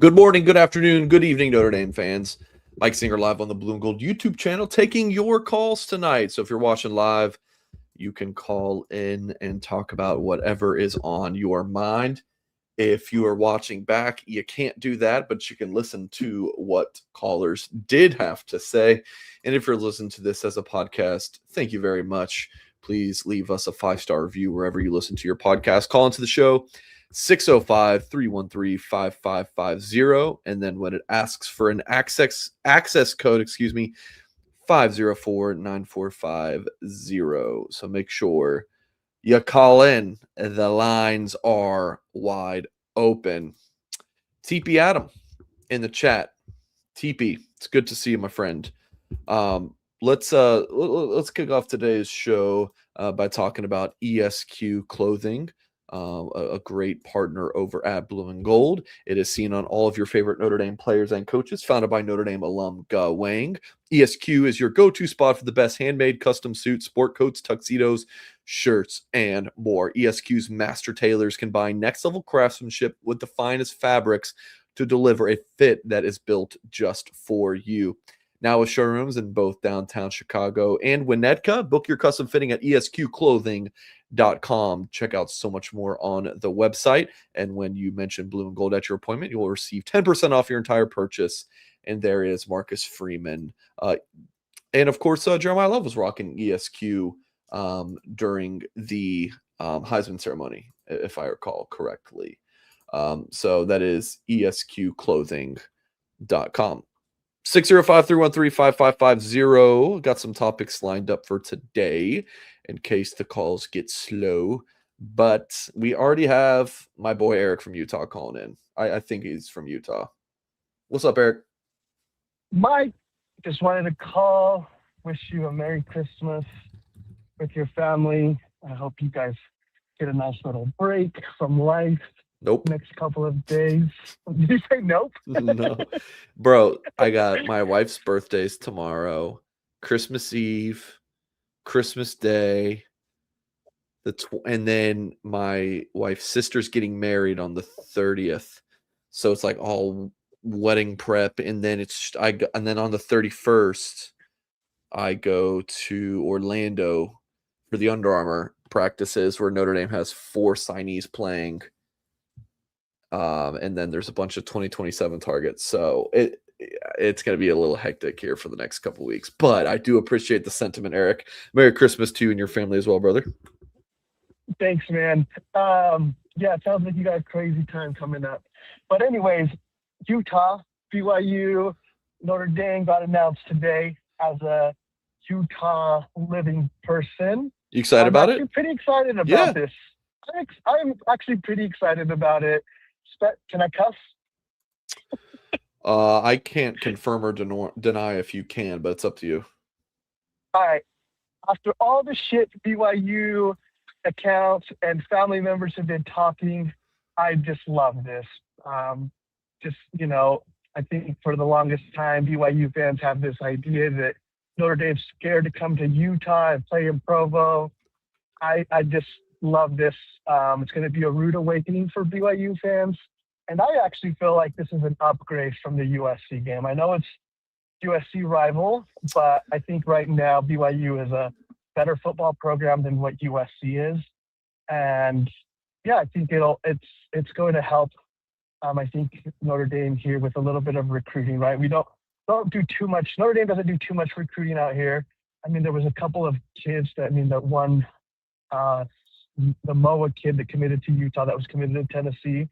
Good morning, good afternoon, good evening, Notre Dame fans. Mike Singer live on the Blue and Gold YouTube channel taking your calls tonight. So if you're watching live, you can call in and talk about whatever is on your mind. If you are watching back, you can't do that, but you can listen to what callers did have to say. And if you're listening to this as a podcast, thank you very much. Please leave us a 5-star review wherever you listen to your podcast. Call into the show 605-313-5550. And then when it asks for an access code, 504-9450. So make sure you call in. The lines are wide open. TP Adam in the chat. TP, it's good to see you, my friend. Let's kick off today's show by talking about ESQ Clothing, a great partner over at Blue and Gold. It is seen on all of your favorite Notre Dame players and coaches, founded by Notre Dame alum Ga Wang. ESQ is your go-to spot for the best handmade custom suits, sport coats, tuxedos, shirts, and more. ESQ's master tailors combine next-level craftsmanship with the finest fabrics to deliver a fit that is built just for you. Now with showrooms in both downtown Chicago and Winnetka, book your custom fitting at esqclothing.com. Check out so much more on the website. And when you mention Blue and Gold at your appointment, you will receive 10% off your entire purchase. And there is Marcus Freeman. And of course, Jeremiah Love was rocking ESQ during the Heisman ceremony, if I recall correctly. So that is esqclothing.com. 605-313-5550. Got some topics lined up for today in case the calls get slow. But we already have my boy Eric from Utah calling in. I think he's from Utah. What's up, Eric? Mike, just wanted to call, wish you a Merry Christmas with your family. I hope you guys get a nice little break from life. Nope. Next couple of days. Did you say nope? No. Bro, I got my wife's birthdays tomorrow, Christmas Eve, Christmas Day, and then my wife's sister's getting married on the 30th. So it's like all wedding prep, and then and then on the 31st I go to Orlando for the Under Armour practices where Notre Dame has 4 signees playing. And then there's a bunch of 2027 targets. So it's going to be a little hectic here for the next couple weeks. But I do appreciate the sentiment, Eric. Merry Christmas to you and your family as well, brother. Thanks, man. Yeah, it sounds like you got a crazy time coming up. But anyways, Utah, BYU, Notre Dame got announced today as a Utah living person. You excited about it? I'm pretty excited about this. I'm actually pretty excited about it. Can I cuss? I can't confirm or deny if you can, but it's up to you. All right. After all the shit BYU accounts and family members have been talking, I just love this. I think for the longest time, BYU fans have this idea that Notre Dame's scared to come to Utah and play in Provo. I just love this. It's going to be a rude awakening for BYU fans. And I actually feel like this is an upgrade from the USC game. I know it's USC rival, but I think right now BYU is a better football program than what USC is. And yeah, I think it's going to help. I think Notre Dame here with a little bit of recruiting, right? We don't do too much. Notre Dame doesn't do too much recruiting out here. I mean, there was a couple of kids that one, the Moa kid that committed to Utah that was committed to Tennessee.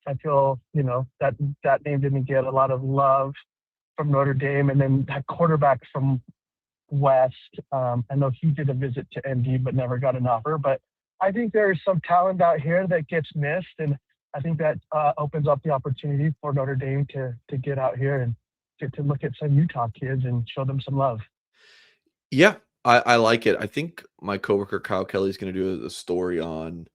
I feel, that name didn't get a lot of love from Notre Dame. And then that quarterback from West, I know he did a visit to ND but never got an offer. But I think there's some talent out here that gets missed. And I think that opens up the opportunity for Notre Dame to get out here and get to look at some Utah kids and show them some love. Yeah, I like it. I think my coworker Kyle Kelly is going to do a story on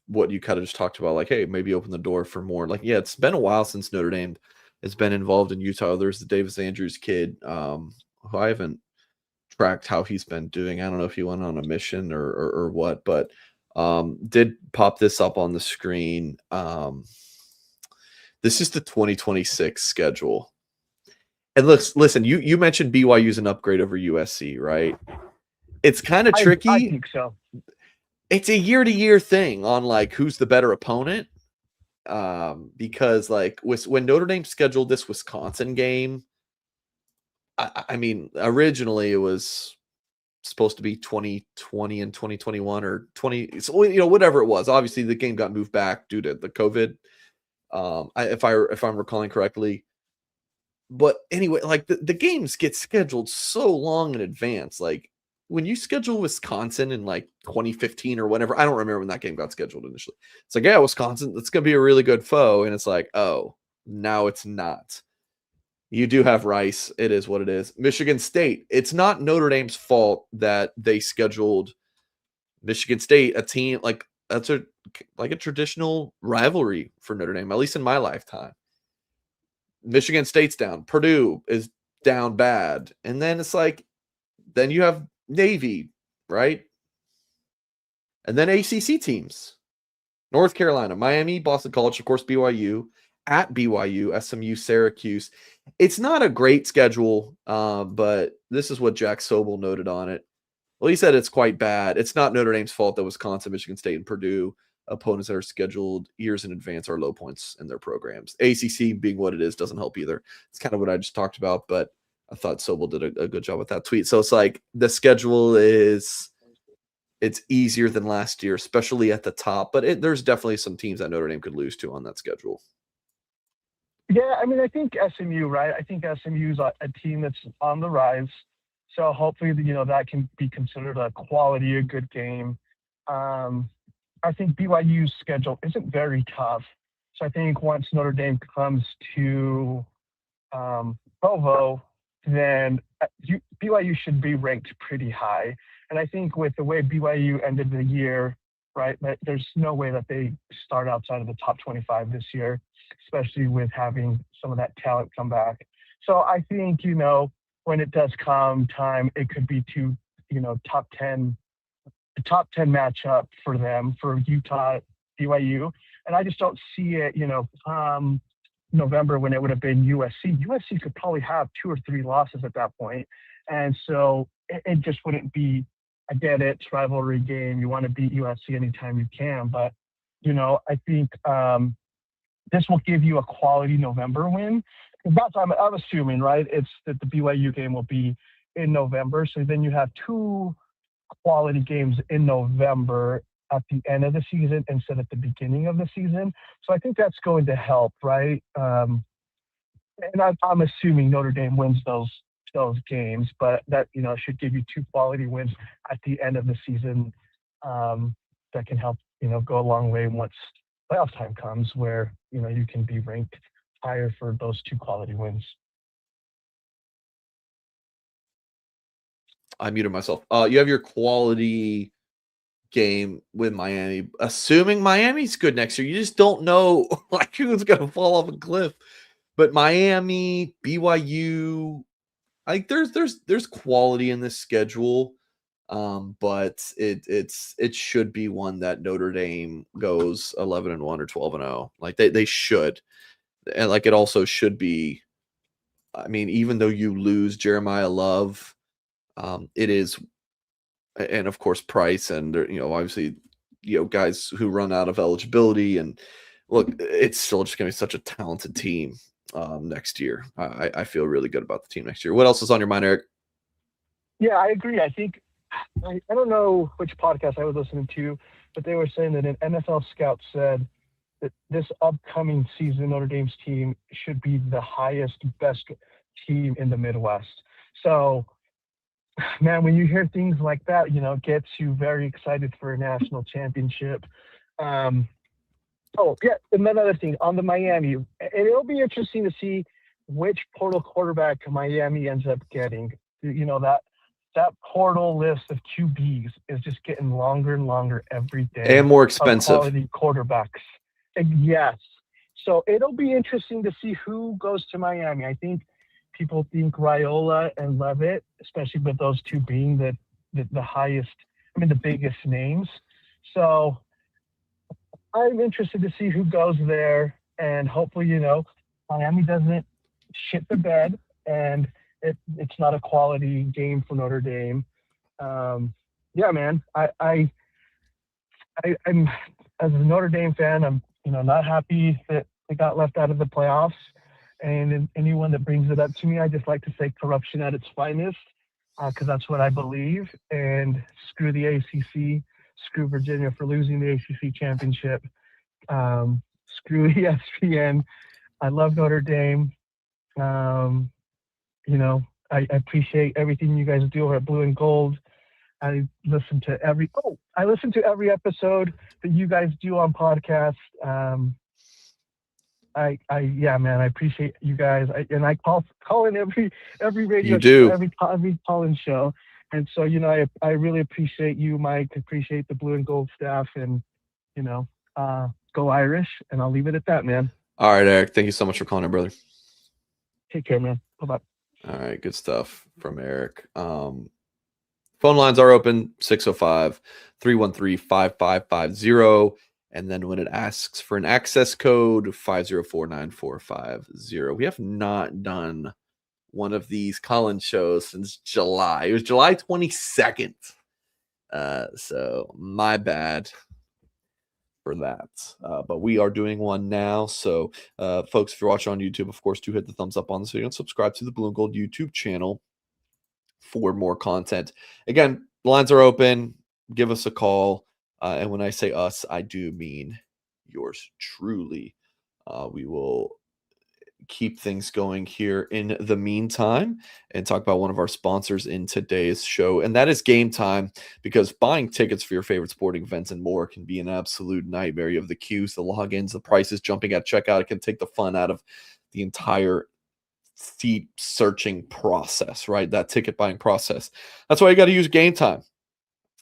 what you kind of just talked about, like, hey, maybe open the door for more. Like, yeah, it's been a while since Notre Dame has been involved in Utah. There's the Davis Andrews kid, who I haven't tracked how he's been doing. I don't know if he went on a mission or what, but did pop this up on the screen. This is the 2026 schedule. And listen, you mentioned BYU's an upgrade over USC, right? It's kind of tricky. I think so. It's a year-to-year thing on like who's the better opponent. Because like when Notre Dame scheduled this Wisconsin game, I mean, originally it was supposed to be 2020 and 2021 or 20, so, whatever it was. Obviously, the game got moved back due to the COVID. If I'm recalling correctly. But anyway, like the games get scheduled so long in advance. Like when you schedule Wisconsin in like 2015 or whatever, I don't remember when that game got scheduled initially. It's like, yeah, Wisconsin, that's going to be a really good foe. And it's like, oh, now it's not. You do have Rice. It is what it is. Michigan State. It's not Notre Dame's fault that they scheduled Michigan State, a team like that's a traditional rivalry for Notre Dame, at least in my lifetime. Michigan State's down. Purdue is down bad. And then it's like, then you have Navy, right? And then ACC teams. North Carolina, Miami, Boston College, of course, BYU, at BYU, SMU, Syracuse. It's not a great schedule, but this is what Jack Sobel noted on it. Well, he said it's quite bad. It's not Notre Dame's fault that Wisconsin, Michigan State, and Purdue, opponents that are scheduled years in advance, are low points in their programs. ACC being what it is doesn't help either. It's kind of what I just talked about, but I thought Sobel did a good job with that tweet. So it's like the schedule it's easier than last year, especially at the top, but there's definitely some teams that Notre Dame could lose to on that schedule. Yeah, I mean, I think SMU, right? I think SMU is a team that's on the rise. So hopefully, that can be considered a quality, a good game. I think BYU's schedule isn't very tough. So I think once Notre Dame comes to Provo, then BYU should be ranked pretty high. And I think with the way BYU ended the year, right, there's no way that they start outside of the top 25 this year, especially with having some of that talent come back. So I think, when it does come time, it could be top 10 matchup for them, for Utah, BYU. And I just don't see it, November when it would have been USC. USC could probably have 2 or 3 losses at that point. And so it just wouldn't be, I get it, it's rivalry game. You want to beat USC anytime you can. But, I think this will give you a quality November win. That's I'm assuming, right? It's that the BYU game will be in November. So then you have 2 quality games in November at the end of the season instead of the beginning of the season. So I think that's going to help, right? And I'm assuming Notre Dame wins those games, but that should give you 2 quality wins at the end of the season that can help go a long way once playoff time comes, where you can be ranked higher for those 2 quality wins. I muted myself. You have your quality game with Miami. Assuming Miami's good next year, you just don't know like who's going to fall off a cliff. But Miami, BYU, like there's quality in this schedule, but it should be one that Notre Dame goes 11-1 or 12-0. Like they should, and like it also should be. I mean, even though you lose Jeremiah Love. It is, and of course Price, and obviously guys who run out of eligibility, and look, it's still just gonna be such a talented team next year. I feel really good about the team next year. What else is on your mind, Eric? Yeah, I agree. I think I don't know which podcast I was listening to, but they were saying that an NFL scout said that this upcoming season Notre Dame's team should be the highest, best team in the Midwest. So man, when you hear things like that, it gets you very excited for a national championship. And then other thing on the Miami, it'll be interesting to see which portal quarterback Miami ends up getting. That portal list of QBs is just getting longer and longer every day, and more expensive. Quality quarterbacks, yes. So it'll be interesting to see who goes to Miami. I think people think Raiola and Levitt, especially with those 2 being the highest, the biggest names. So I'm interested to see who goes there. and hopefully, Miami doesn't shit the bed, and it's not a quality game for Notre Dame. Yeah, man, I'm as a Notre Dame fan, I'm not happy that they got left out of the playoffs. And anyone that brings it up to me, I just like to say corruption at its finest, because that's what I believe. And screw the ACC, screw Virginia for losing the ACC championship. Screw ESPN. I love Notre Dame. Um, I appreciate everything you guys do over at Blue and Gold. I listen to every episode that you guys do on podcast. Yeah, man, I appreciate you guys. I call in every You radio show, do. every call-in show. And so, I really appreciate you, Mike. Appreciate the Blue and Gold staff, and go Irish. And I'll leave it at that, man. All right, Eric. Thank you so much for calling in, brother. Take care, man. Bye-bye. All right, good stuff from Eric. Phone lines are open 605-313-5550. And then when it asks for an access code, 5049450. We have not done one of these Collins shows since July. It was July 22nd. So my bad for that. But we are doing one now. So folks, if you're watching on YouTube, of course, do hit the thumbs up on this video and subscribe to the Blue and Gold YouTube channel for more content. Again, lines are open. Give us a call. And when I say us, I do mean yours truly. We will keep things going here in the meantime and talk about one of our sponsors in today's show, and that is Game Time, because buying tickets for your favorite sporting events and more can be an absolute nightmare. You have the queues, the logins, the prices jumping at checkout. It can take the fun out of the entire seat searching process, right? That ticket buying process. That's why you got to use Game Time.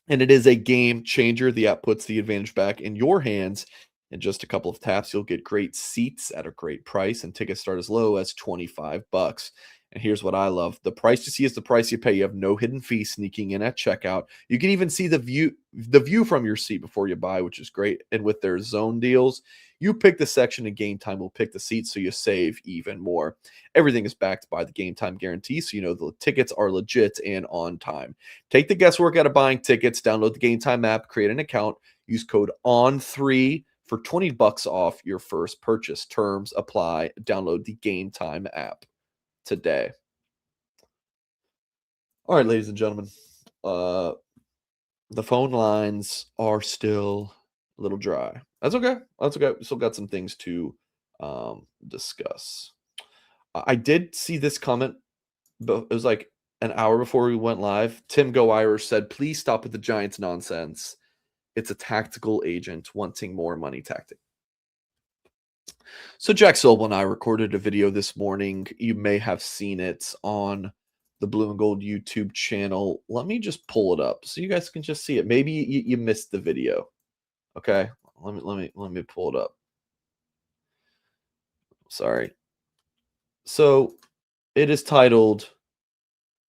And it is a game changer. The app puts the advantage back in your hands. In just a couple of taps, you'll get great seats at a great price, and tickets start as low as $25. And here's what I love. The price you see is the price you pay. You have no hidden fee sneaking in at checkout. You can even see the view from your seat before you buy, which is great. And with their zone deals, you pick the section and Game Time will pick the seat, so you save even more. Everything is backed by the Game Time guarantee, so you know the tickets are legit and on time. Take the guesswork out of buying tickets. Download the Game Time app, create an account, use code ON3 for $20 off your first purchase. Terms apply. Download the Game Time app today. All right, ladies and gentlemen, the phone lines are still a little dry. That's okay. That's okay. We still got some things to discuss. I did see this comment, but it was like an hour before we went live. Tim Go Irish said, "Please stop with the Giants nonsense. It's a tactical agent wanting more money tactic." So Jack Sobel and I recorded a video this morning. You may have seen it on the Blue and Gold YouTube channel. Let me just pull it up so you guys can just see it. Maybe you missed the video. Okay, let me pull it up. Sorry. So it is titled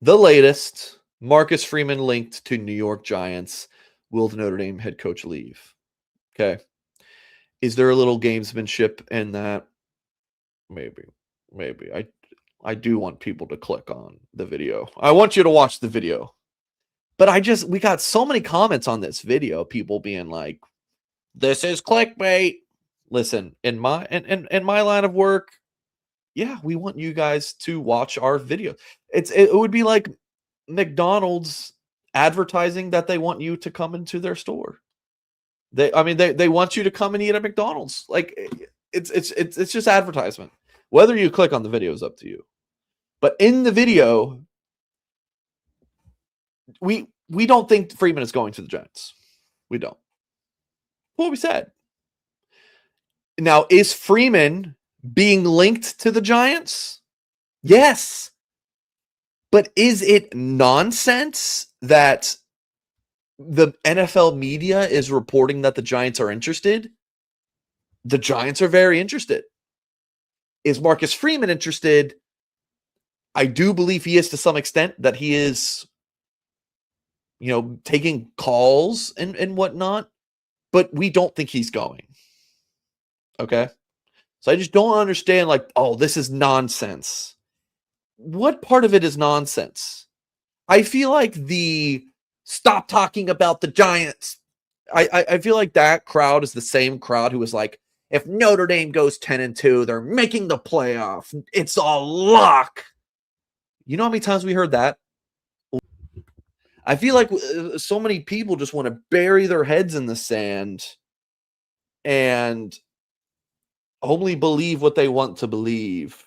"The Latest: Marcus Freeman linked to New York Giants. Will the Notre Dame head coach leave?" Okay. Is there a little gamesmanship in that? Maybe. I do want people to click on the video. I want you to watch the video. But we got so many comments on this video, people being like, "This is clickbait." Listen, in my line of work, yeah, we want you guys to watch our video. It would be like McDonald's advertising that they want you to come into their store. They want you to come and eat at McDonald's. Like it's just advertisement. Whether you click on the video is up to you. But in the video, we don't think Freeman is going to the Giants. We don't. What we said. Now, is Freeman being linked to the Giants? Yes. But is it nonsense that the NFL media is reporting that the Giants are interested? The Giants are very interested. Is Marcus Freeman interested? I do believe he is to some extent, that he is, taking calls and whatnot, but we don't think he's going. Okay. So I just don't understand, like, oh, this is nonsense. What part of it is nonsense? I feel like the stop talking about the Giants. I feel like that crowd is the same crowd who was like, if Notre Dame goes 10-2, they're making the playoff. It's a lock. You know how many times we heard that? I feel like so many people just want to bury their heads in the sand and only believe what they want to believe.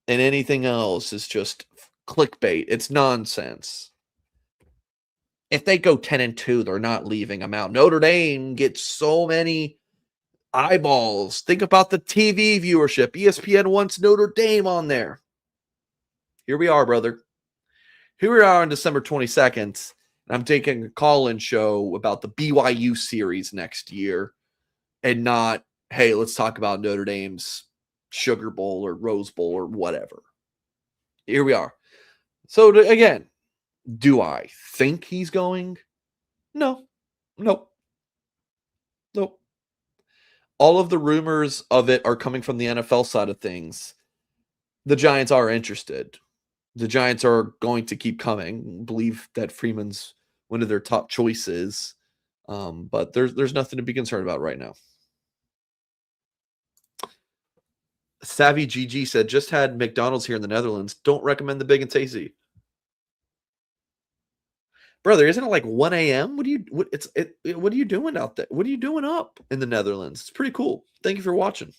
And anything else is just clickbait. It's nonsense. If they go 10-2, they're not leaving them out. Notre Dame gets so many eyeballs. Think about the TV viewership. ESPN wants Notre Dame on there. Here we are, brother. Here we are on December 22nd, and I'm taking a call-in show about the BYU series next year, and not, hey, let's talk about Notre Dame's Sugar Bowl or Rose Bowl or whatever. Here we are. So, again, do I think he's going? No. Nope. Nope. All of the rumors of it are coming from the NFL side of things. The Giants are interested. The Giants are going to keep coming. Believe that Freeman's one of their top choices. But there's nothing to be concerned about right now. Savvy GG said, just had McDonald's here in the Netherlands. Don't recommend the big and tasty. Brother, isn't it like 1 a.m.? What are you doing out there? What are you doing up in the Netherlands? It's pretty cool. Thank you for watching.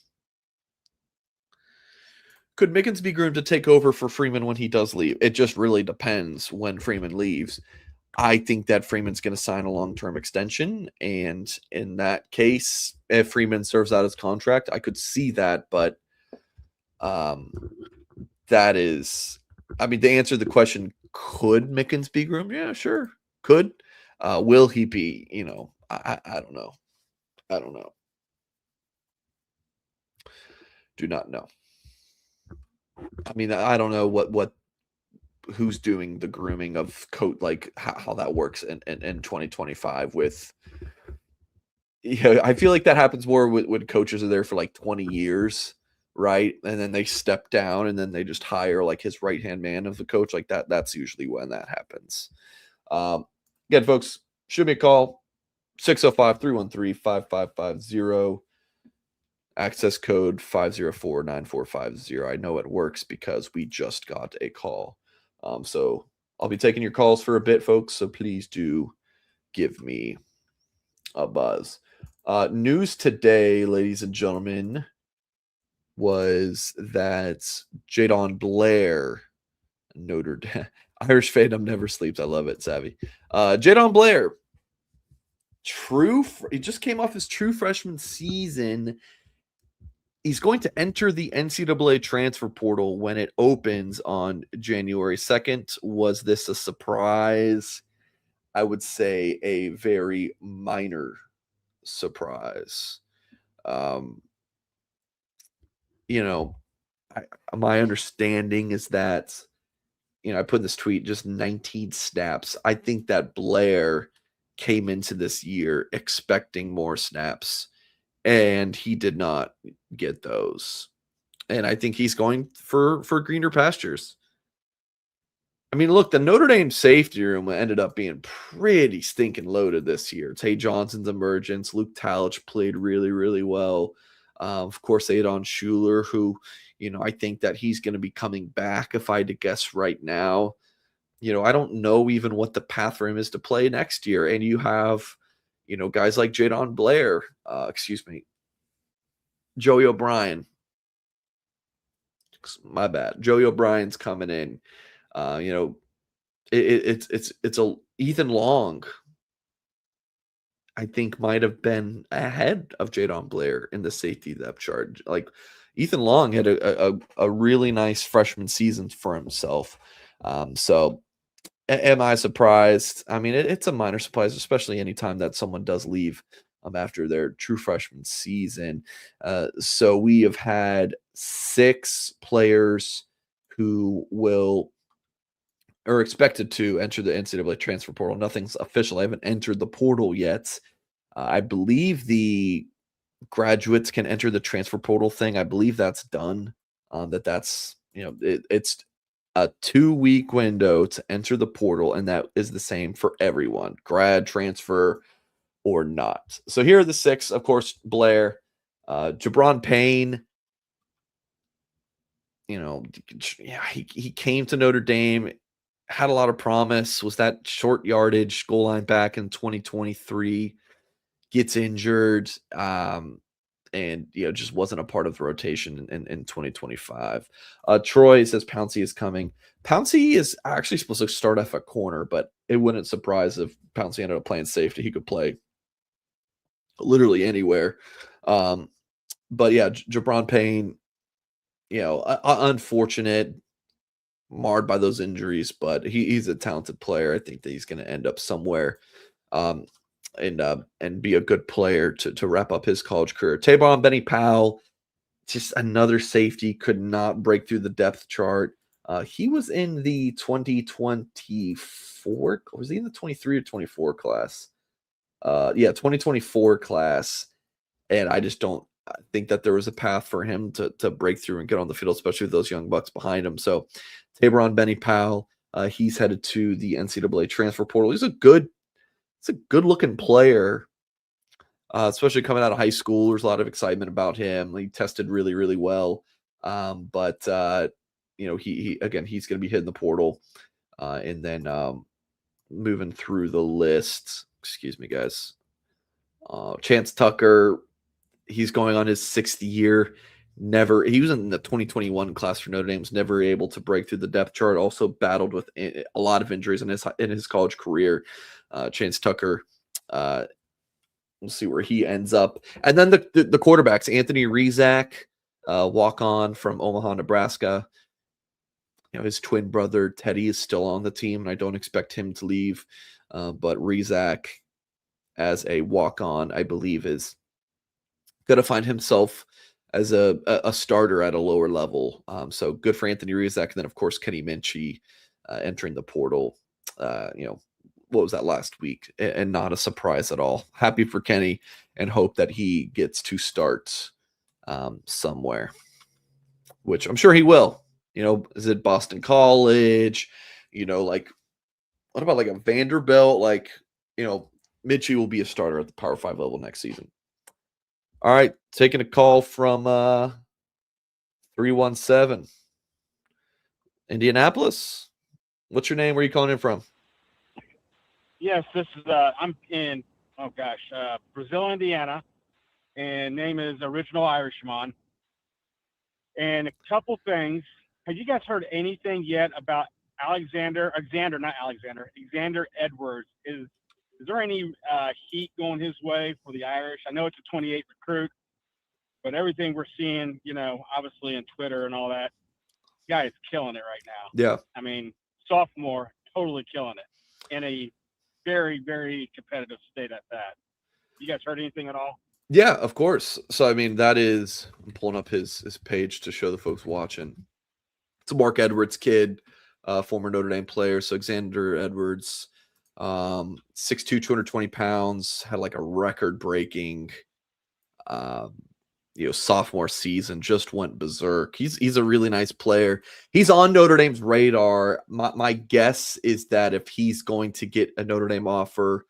Could Mickens be groomed to take over for Freeman when he does leave? It just really depends when Freeman leaves. I think that Freeman's going to sign a long-term extension, and in that case, if Freeman serves out his contract, I could see that, but that is, I mean, to answer the question, could Mickens be groomed? Yeah, sure, could. Will he be? I don't know. I don't know. Do not know. I mean, I don't know what who's doing the grooming of coat, like how that works in 2025 with. Yeah, I feel like that happens more when coaches are there for like 20 years, right? And then they step down and then they just hire like his right-hand man of the coach like that. That's usually when that happens. Again, folks, shoot me a call, 605-313-5550. Access code 504-9450. I know it works because we just got a call. So I'll be taking your calls for a bit, folks. So please do give me a buzz. News today, ladies and gentlemen, was that Jadon Blair, Notre Dame, Irish fandom never sleeps. I love it, Savvy. Jadon Blair, he just came off his true freshman season. He's going to enter the NCAA transfer portal when it opens on January 2nd. Was this a surprise? I would say a very minor surprise. My understanding is that, I put in this tweet, just 19 snaps. I think that Blair came into this year expecting more snaps, and he did not get those. And I think he's going for greener pastures. I mean, look, the Notre Dame safety room ended up being pretty stinking loaded this year. Tay Johnson's emergence. Luke Talich played really, really well. Of course, Adon Schuler, who, I think that he's going to be coming back if I had to guess right now. I don't know even what the path for him is to play next year. And you have, guys like Jadon Blair, Joey O'Brien. My bad. Joey O'Brien's coming in. It's a Ethan Long, I think, might have been ahead of Jadon Blair in the safety depth chart. Like, Ethan Long had a really nice freshman season for himself. So am I surprised? I mean, it's a minor surprise, especially anytime that someone does leave after their true freshman season. So we have had 6 players who are expected to enter the NCAA transfer portal. Nothing's official. I haven't entered the portal yet. I believe the graduates can enter the transfer portal thing. I believe that's done. That's it's a 2-week window to enter the portal, and that is the same for everyone, grad, transfer, or not. So here are the 6. Of course, Blair, Jabron Payne. Yeah, he came to Notre Dame, had a lot of promise. Was that short yardage goal line back in 2023? Gets injured. And just wasn't a part of the rotation in 2025. Troy says Pouncey is coming. Pouncey is actually supposed to start off a corner, but it wouldn't surprise if Pouncey ended up playing safety. He could play literally anywhere. But yeah, Jabron Payne, unfortunate, marred by those injuries, but he's a talented player. I think that he's going to end up somewhere. And be a good player to wrap up his college career. Tavon Benny Powell, just another safety, could not break through the depth chart. He was in the 2024, was he in the 23 or 24 class? 2024 class. And I just don't think that there was a path for him to break through and get on the field, especially with those young bucks behind him. So Tabron Benny Powell, he's headed to the NCAA transfer portal. He's a good looking player, especially coming out of high school. There's a lot of excitement about him. He tested really, really well. But he again, he's going to be hitting the portal. And then moving through the list, excuse me, guys. Chance Tucker, he's going on his 6th year. He was in the 2021 class for Notre Dame, was never able to break through the depth chart. Also battled with a lot of injuries in his college career. Chance Tucker, we'll see where he ends up. And then the quarterbacks, Anthony Rizak, walk on from Omaha, Nebraska. His twin brother Teddy is still on the team, and I don't expect him to leave. But Rizak, as a walk on, I believe is going to find himself as a starter at a lower level. So good for Anthony Rizak. And then, of course, Kenny Minchie entering the portal, what was that last week? And not a surprise at all. Happy for Kenny and hope that he gets to start somewhere, which I'm sure he will. Is it Boston College? What about like a Vanderbilt? Minchie will be a starter at the Power 5 level next season. All right, taking a call from 317. Indianapolis. What's your name? Where are you calling in from? Yes, this is I'm in Brazil, Indiana, and name is Original Irishman. And a couple things. Have you guys heard anything yet about Xander Edwards? Is there any heat going his way for the Irish? I know it's a 28 recruit, but everything we're seeing, obviously in Twitter and all that, guy is killing it right now. Yeah. I mean, sophomore, totally killing it in a very, very competitive state at that. You guys heard anything at all? Yeah, of course. So, I mean, I'm pulling up his page to show the folks watching. It's a Mark Edwards kid, former Notre Dame player. So, Xander Edwards, 6'2", 220 pounds, had like a record-breaking sophomore season, just went berserk. He's a really nice player. He's on Notre Dame's radar. My guess is that if he's going to get a Notre Dame offer,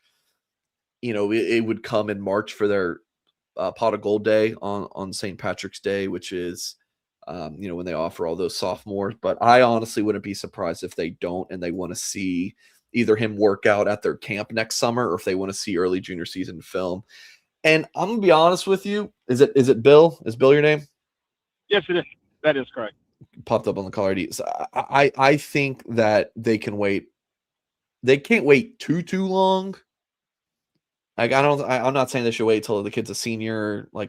it would come in March for their Pot of Gold Day on St. Patrick's Day, which is when they offer all those sophomores. But I honestly wouldn't be surprised if they don't, and they want to see either him work out at their camp next summer, or if they want to see early junior season film. And I'm gonna be honest with you. Is it Bill? Is Bill your name? Yes, it is. That is correct. Popped up on the caller ID. So I think that they can wait. They can't wait too long. Like I'm not saying they should wait till the kid's a senior, a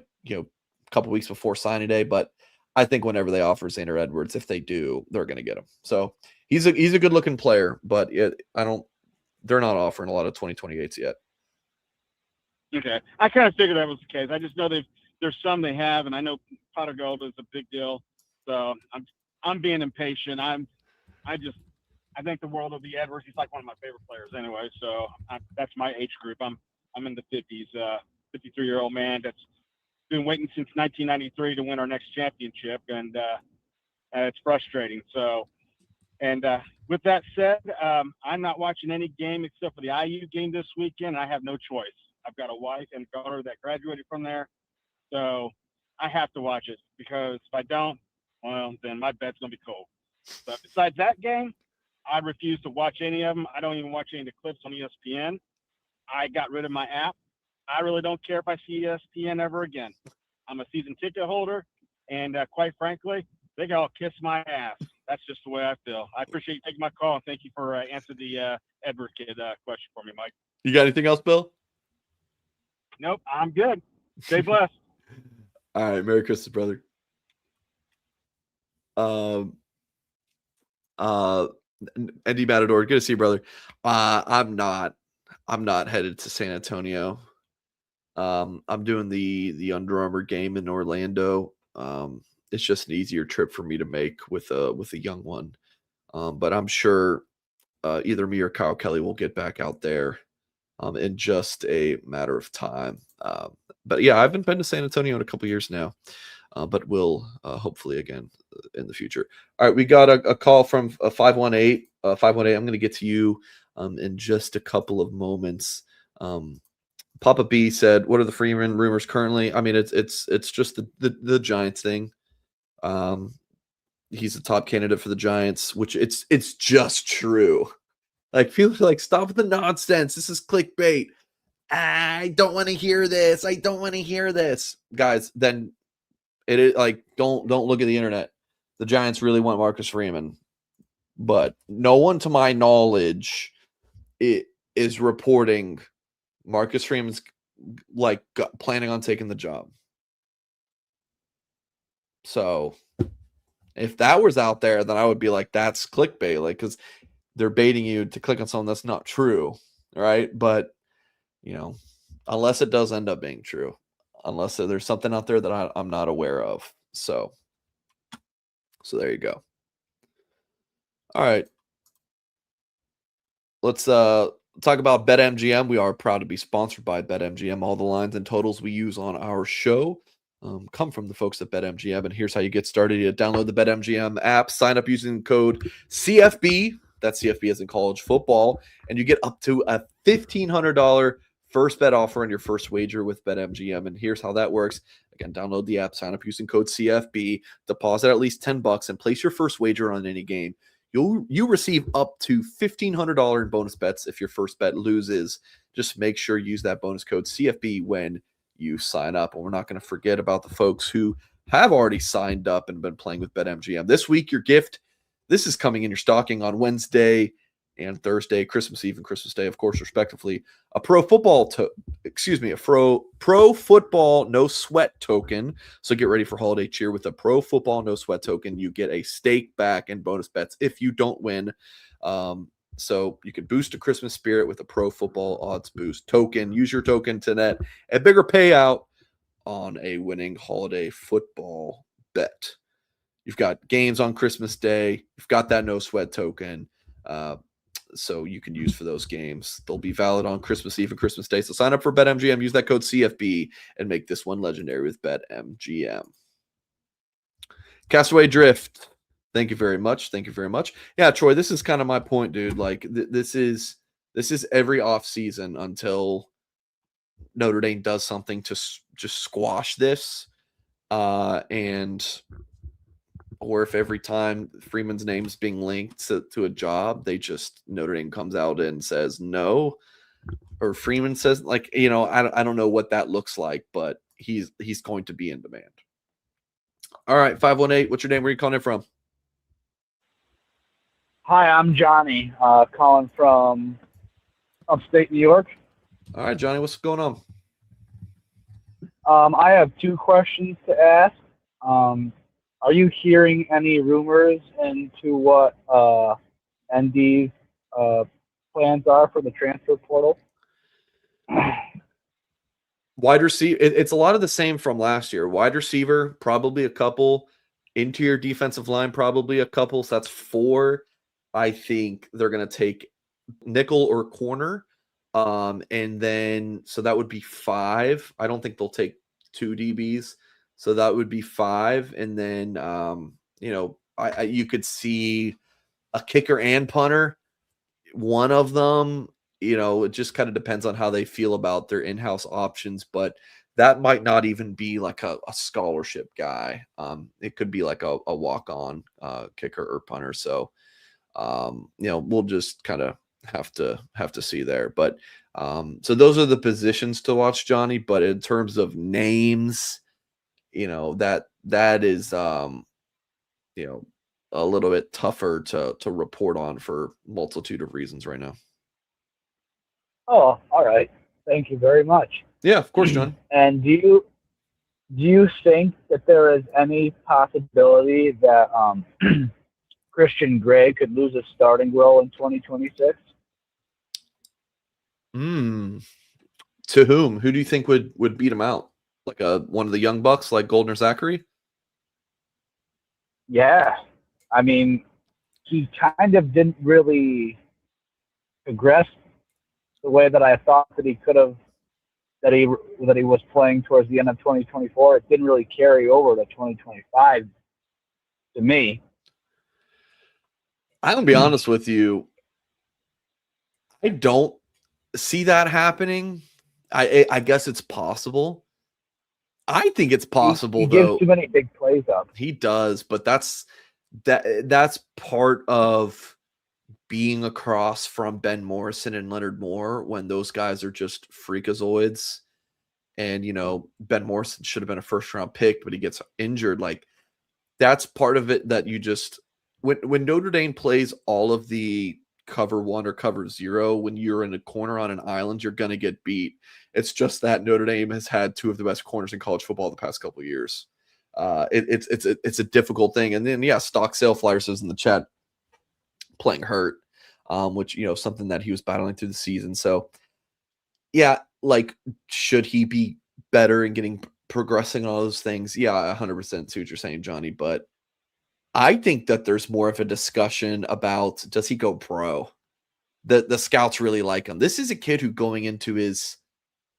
couple weeks before signing day. But I think whenever they offer Xander Edwards, if they do, they're gonna get him. So he's a good looking player, but they're not offering a lot of 2028s yet. Okay, I kind of figured that was the case. I just know there's some they have, and I know pot of gold is a big deal. So I'm being impatient. I think the world of the Edwards. He's like one of my favorite players anyway. So that's my age group. I'm in the 50s, 53-year-old man that's been waiting since 1993 to win our next championship, and it's frustrating. So, and with that said, I'm not watching any game except for the IU game this weekend. I have no choice. I've got a wife and daughter that graduated from there, so I have to watch it, because if I don't, well, then my bed's gonna be cold. But besides that game, I refuse to watch any of them. I don't even watch any of the clips on ESPN. I got rid of my app. I really don't care if I see ESPN ever again. I'm a season ticket holder, and quite frankly, they can all kiss my ass. That's just the way I feel. I appreciate you taking my call, and thank you for answering the Edward kid question for me, Mike. You got anything else, Bill? Nope, I'm good. Stay blessed. All right, Merry Christmas, brother. Andy Matador, good to see you, brother. I'm not headed to San Antonio. I'm doing the Under Armour game in Orlando. It's just an easier trip for me to make with a young one. But I'm sure either me or Kyle Kelly will get back out there in just a matter of time. But yeah, I haven't been to San Antonio in a couple years now, but will hopefully again in the future. All right, we got a call from 518. 518, I'm going to get to you in just a couple of moments. Papa B said, "What are the Freeman rumors currently?" I mean, it's just the Giants thing. He's a top candidate for the Giants, which it's just true. Like, feel like, stop with the nonsense. This is clickbait. I don't want to hear this. I don't want to hear this, guys. Then it is like, don't look at the internet. The Giants really want Marcus Freeman, but no one, to my knowledge, is reporting Marcus Freeman's like planning on taking the job. So if that was out there, then I would be like, that's clickbait, like, because they're baiting you to click on something that's not true, right? But unless it does end up being true, unless there's something out there that I'm not aware of. So there you go. All right. Let's talk about BetMGM. We are proud to be sponsored by BetMGM. All the lines and totals we use on our show come from the folks at BetMGM. And here's how you get started. You download the BetMGM app, sign up using code CFB. That's CFB as in college football. And you get up to a $1,500 first bet offer on your first wager with BetMGM. And here's how that works. Again, download the app, sign up using code CFB, deposit at least $10, and place your first wager on any game. You receive up to $1,500 in bonus bets if your first bet loses. Just make sure you use that bonus code CFB when you sign up. And we're not going to forget about the folks who have already signed up and been playing with BetMGM. This week, your gift, this is coming in your stocking on Wednesday and Thursday, Christmas Eve and Christmas Day, of course, respectively. A pro football no sweat token. So get ready for holiday cheer with a pro football no sweat token. You get a stake back and bonus bets if you don't win. So you can boost a Christmas spirit with a pro football odds boost token. Use your token to net a bigger payout on a winning holiday football bet. You've got games on Christmas Day. You've got that no sweat token. So you can use for those games. They'll be valid on Christmas Eve and Christmas Day. So sign up for BetMGM, use that code CFB, and make this one legendary with BetMGM. Castaway Drift, thank you very much. Thank you very much. Yeah, Troy, this is kind of my point, dude. Like, this is every offseason until Notre Dame does something to just squash this. Or if every time Freeman's name is being linked to a job, Notre Dame comes out and says no, or Freeman says, like, I don't know what that looks like, but he's going to be in demand. All right, 518, what's your name? Where are you calling in from? Hi, I'm Johnny, calling from upstate New York. All right, Johnny, what's going on? I have two questions to ask. Are you hearing any rumors into what ND's plans are for the transfer portal? Wide receiver, it's a lot of the same from last year. Wide receiver, probably a couple. Interior defensive line, probably a couple. So that's 4. I think they're going to take nickel or corner. And then, so that would be 5. I don't think they'll take 2 DBs. So that would be 5. And then, you could see a kicker and punter. One of them, it just kind of depends on how they feel about their in-house options, but that might not even be like a scholarship guy. It could be like a walk-on kicker or punter. So, we'll just kind of have to see there. But so those are the positions to watch, Johnny. But in terms of names, that is a little bit tougher to report on for multitude of reasons right now. Oh, all right. Thank you very much. Yeah, of course, John. And do you think that there is any possibility that Christian Gray could lose a starting role in 2026? To whom? Who do you think would beat him out? Like one of the young bucks, like Golden or Zachary? Yeah. I mean, he kind of didn't really progress the way that I thought that he could have, that he was playing towards the end of 2024. It didn't really carry over to 2025 to me. I'm gonna be honest with you. I don't see that happening. I guess it's possible. I think it's possible, he though. gives too many big plays up. He does, but that's part of being across from Ben Morrison and Leonard Moore when those guys are just freakazoids. And, Ben Morrison should have been a first-round pick, but he gets injured. Like, that's part of it that you just – when Notre Dame plays all of the cover 1 or cover 0, when you're in a corner on an island, you're going to get beat. It's just that Notre Dame has had 2 of the best corners in college football the past couple of years. It's a difficult thing. And then, Stock Sale Flyer says in the chat, playing hurt, which, something that he was battling through the season. So, yeah, like, should he be better in progressing on all those things? Yeah, 100% see what you're saying, Johnny. But I think that there's more of a discussion about, does he go pro? The scouts really like him. This is a kid who going into his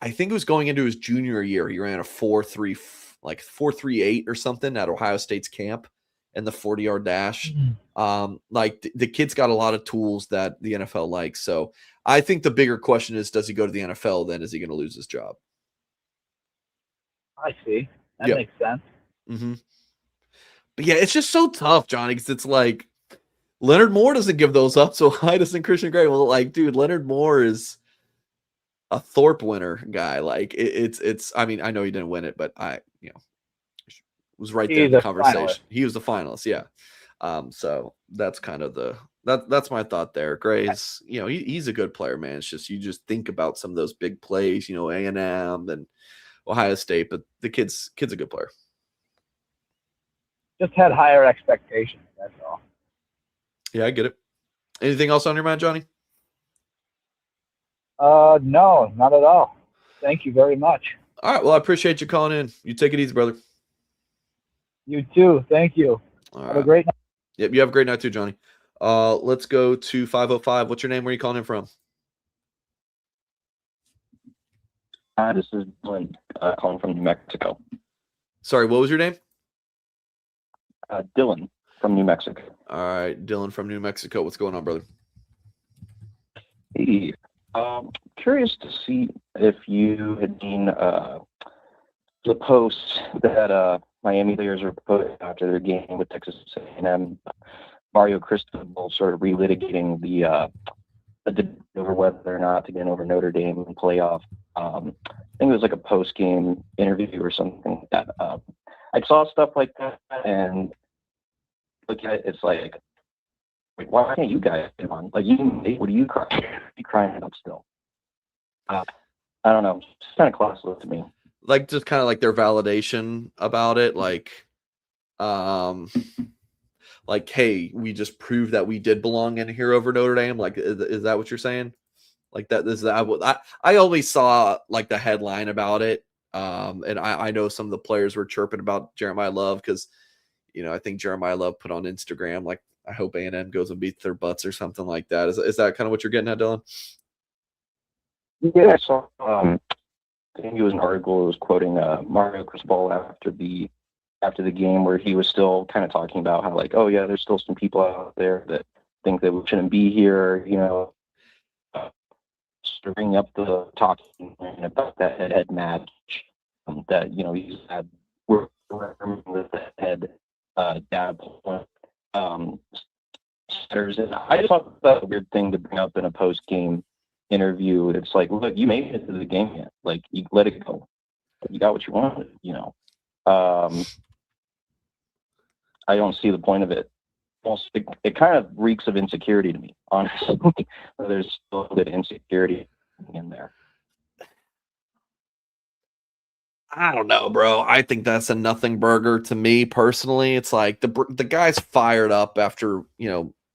junior year, he ran a 4.38 or something at Ohio State's camp in the 40-yard dash. The kid's got a lot of tools that the NFL likes. So I think the bigger question is, does he go to the NFL? Then is he going to lose his job? I see. That makes sense. Mm-hmm. But yeah, it's just so tough, Johnny, because it's like Leonard Moore doesn't give those up, so why doesn't Christian Gray? Well, like, dude, Leonard Moore is a Thorpe winner guy. Like, it's. I mean, I know he didn't win it, but was right there in the conversation. Finalist. He was the finalist, yeah. So that's kind of that's my thought there. Gray's, he's a good player, man. It's just you just think about some of those big plays, A&M and Ohio State, but the kid's a good player. Just had higher expectations, that's all. Yeah, I get it. Anything else on your mind, Johnny? No, not at all. Thank you very much. All right, well, I appreciate you calling in. You take it easy, brother. You too. Thank you. All have right. a great night. Yep, you have a great night too, Johnny. Let's go to 505. What's your name? Where are you calling in from? Hi, this is Dylan calling from New Mexico. Sorry, what was your name? Dylan from New Mexico. All right, Dylan from New Mexico. What's going on, brother? Hey, curious to see if you had seen the post that Miami players were put after their game with Texas A&M. Mario Cristobal sort of relitigating the debate over whether or not to get over Notre Dame in playoff. I think it was like a post-game interview or something like that. I saw stuff like that and look at it, it's like, why can't you guys get on? Like, what are you crying about still? I don't know. It's kind of classless to me. Like, just kind of like their validation about it. Like, hey, we just proved that we did belong in here over Notre Dame. Like, is that what you're saying? Like that? Is that what I always saw like the headline about it. And I know some of the players were chirping about Jeremiah Love because, I think Jeremiah Love put on Instagram, like, I hope A&M goes and beats their butts or something like that. Is that kind of what you're getting at, Dylan? Yeah, so think it was an article that was quoting Mario Cristobal after the game, where he was still kind of talking about how, like, oh yeah, there's still some people out there that think that we shouldn't be here, bringing up the talking about that head-to-head match that he's had with the head dab setters. And I just thought that was a weird thing to bring up in a post-game interview. It's like, look, you made it to the game yet. Like, you let it go. You got what you wanted, I don't see the point of it. It kind of reeks of insecurity to me, honestly. There's still a bit of insecurity in there. I don't know, bro. I think that's a nothing burger to me personally. It's like the guy's fired up after,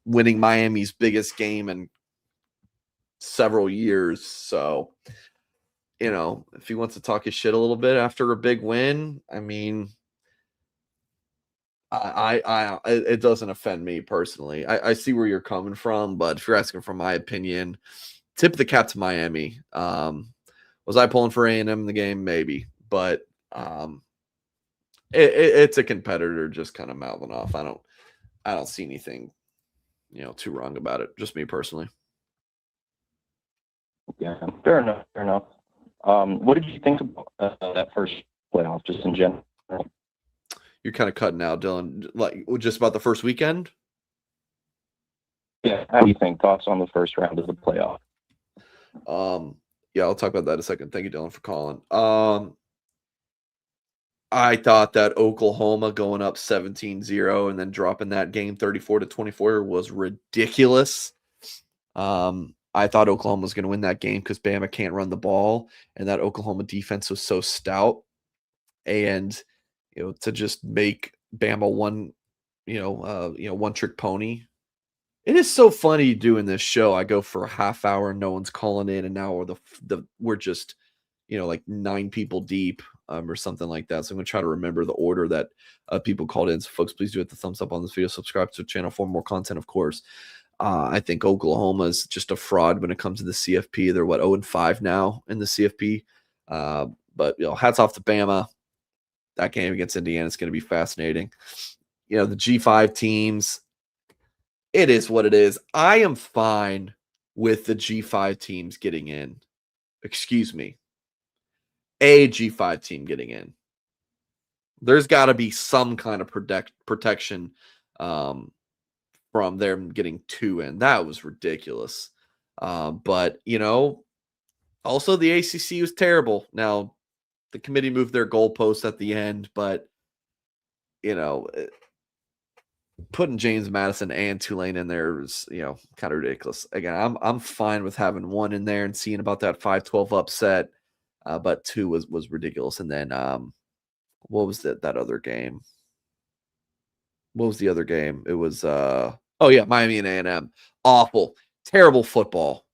winning Miami's biggest game in several years. So, if he wants to talk his shit a little bit after a big win, I mean, it doesn't offend me personally. I see where you're coming from, but if you're asking for my opinion, tip the cap to Miami. Was I pulling for A&M in the game? Maybe, but it's a competitor just kind of mouthing off. I don't see anything, too wrong about it. Just me personally. Yeah, fair enough. What did you think about that first playoff, just in general? You're kind of cutting out, Dylan. Like, just about the first weekend? Yeah, how do you think? Thoughts on the first round of the playoff? Yeah, I'll talk about that in a second. Thank you, Dylan, for calling. I thought that Oklahoma going up 17-0 and then dropping that game 34-24 was ridiculous. I thought Oklahoma was going to win that game because Bama can't run the ball, and that Oklahoma defense was so stout. And to just make Bama one trick pony. It is so funny doing this show. I go for a half hour and no one's calling in, and now we're just, like 9 people deep or something like that. So I'm going to try to remember the order that people called in. So folks, please do hit the thumbs up on this video, subscribe to the channel for more content, of course. I think Oklahoma is just a fraud when it comes to the CFP. They're 0-5 now in the CFP. But hats off to Bama. That game against Indiana is going to be fascinating. The G5 teams, it is what it is. I am fine with the G5 teams getting in. Excuse me. A G5 team getting in. There's got to be some kind of protection from them getting 2 in. That was ridiculous. But, also the ACC was terrible. Now, the committee moved their goalposts at the end, but, putting James Madison and Tulane in there was, kind of ridiculous. Again, I'm fine with having 1 in there and seeing about that 5-12 upset, but 2 was ridiculous. And then what was that other game? What was the other game? It was Miami and A&M. Awful, terrible football.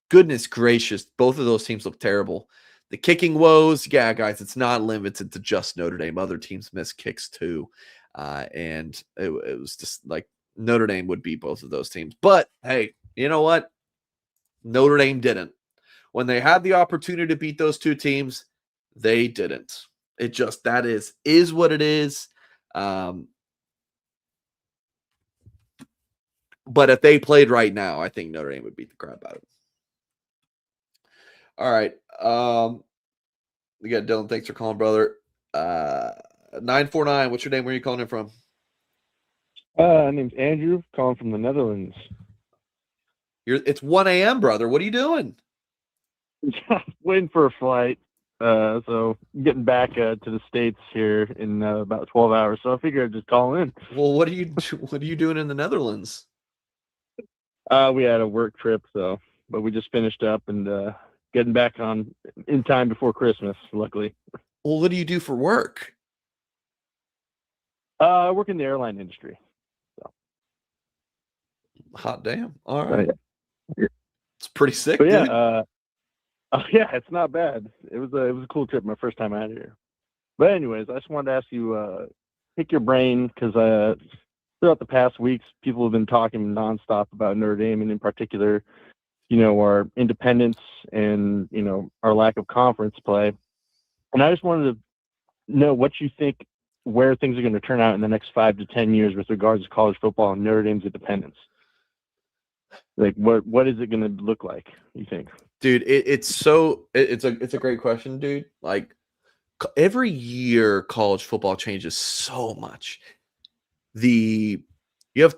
Goodness gracious, both of those teams look terrible. The kicking woes, yeah, guys, it's not limited to just Notre Dame. Other teams miss kicks too. And it was just like Notre Dame would beat both of those teams. But, hey, you know what? Notre Dame didn't. When they had the opportunity to beat those 2 teams, they didn't. It just, that is what it is. But if they played right now, I think Notre Dame would beat the crap out of them. All right. Again, Dylan, thanks for calling, brother. 949, what's your name? Where are you calling in from? My name's Andrew, calling from the Netherlands. It's 1 a.m., brother. What are you doing? Waiting for a flight. So getting back to the States here in about 12 hours. So I figured I'd just call in. Well, what are you doing in the Netherlands? We had a work trip, but we just finished up and getting back on in time before Christmas, luckily. Well, what do you do for work? I work in the airline industry. So. Hot damn. All right. Yeah. It's pretty sick, but dude. Yeah, it's not bad. It was a cool trip, my first time out here. But anyways, I just wanted to ask you, pick your brain, because throughout the past weeks, people have been talking nonstop about Notre Dame, and in particular, our independence and, our lack of conference play. And I just wanted to know what you think, where things are going to turn out in the next 5 to 10 years with regards to college football and Notre Dame's independence. Like, what is it going to look like, you think? Dude, it's a great question, dude. Like, every year college football changes so much. You have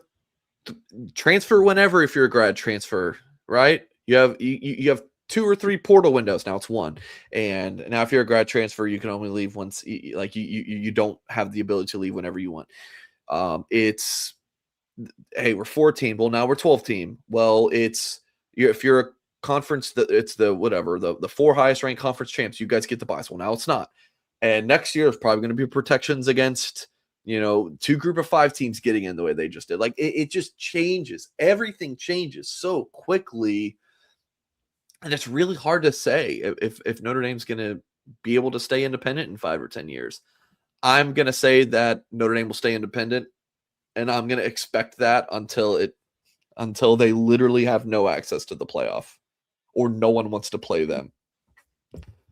transfer whenever if you're a grad transfer, right? You have 2 or 3 portal windows. Now it's 1. And now if you're a grad transfer, you can only leave once. Like you don't have the ability to leave whenever you want. It's, hey, we're 14. Well, now we're 12 team. Well, if you're a conference, it's the 4 highest ranked conference champs. You guys get the buys. Well, now it's not. And next year is probably going to be protections against 2 group of 5 teams getting in the way they just did. Like it just changes. Everything changes so quickly. And it's really hard to say if Notre Dame's going to be able to stay independent in 5 or 10 years. I'm going to say that Notre Dame will stay independent, and I'm going to expect that until they literally have no access to the playoff or no one wants to play them.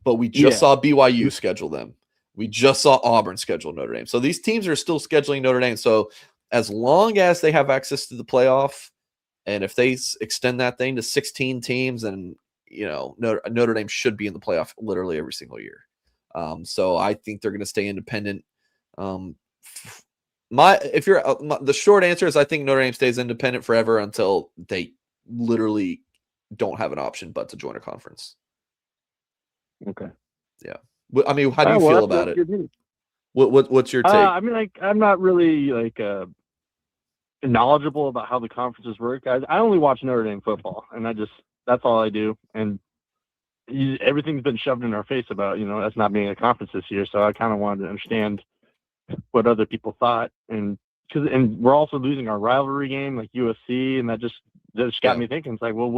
But we just saw BYU schedule them. We just saw Auburn schedule Notre Dame. So these teams are still scheduling Notre Dame. So as long as they have access to the playoff, and if they extend that thing to 16 teams, then Notre Dame should be in the playoff literally every single year. So I think they're going to stay independent. The short answer is I think Notre Dame stays independent forever until they literally don't have an option but to join a conference. Okay. Yeah. I mean, how do you feel about it? What's your take? I mean, I'm not really knowledgeable about how the conferences work. I only watch Notre Dame football, and that's all I do. And everything's been shoved in our face about that's not being a conference this year. So I kind of wanted to understand what other people thought, and we're also losing our rivalry game like USC, and that just got me thinking. It's like, well,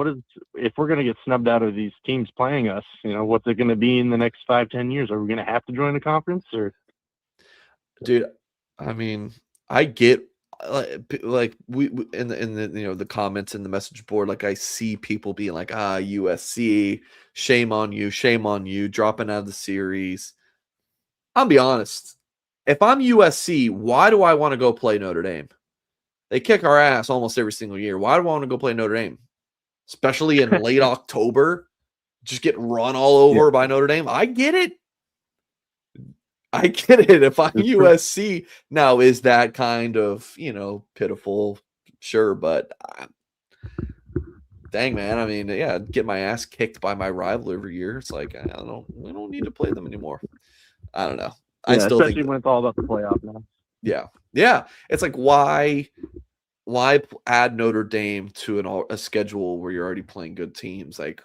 if we're going to get snubbed out of these teams playing us? What's it going to be in the next 5-10 years? Are we going to have to join a conference? Or, dude, I mean, I get like we in the comments in the message board, like I see people being like, USC, shame on you, dropping out of the series. I'll be honest. If I'm USC, why do I want to go play Notre Dame? They kick our ass almost every single year. Why do I want to go play Notre Dame? Especially in late October, just get run all over by Notre Dame. I get it. If I'm USC, now is that kind of, pitiful? Sure, but dang, man. I mean, get my ass kicked by my rival every year. It's like, we don't need to play them anymore. I don't know. I still especially think when it's all about the playoff now. Yeah. It's like, why add Notre Dame to a schedule where you're already playing good teams? Like,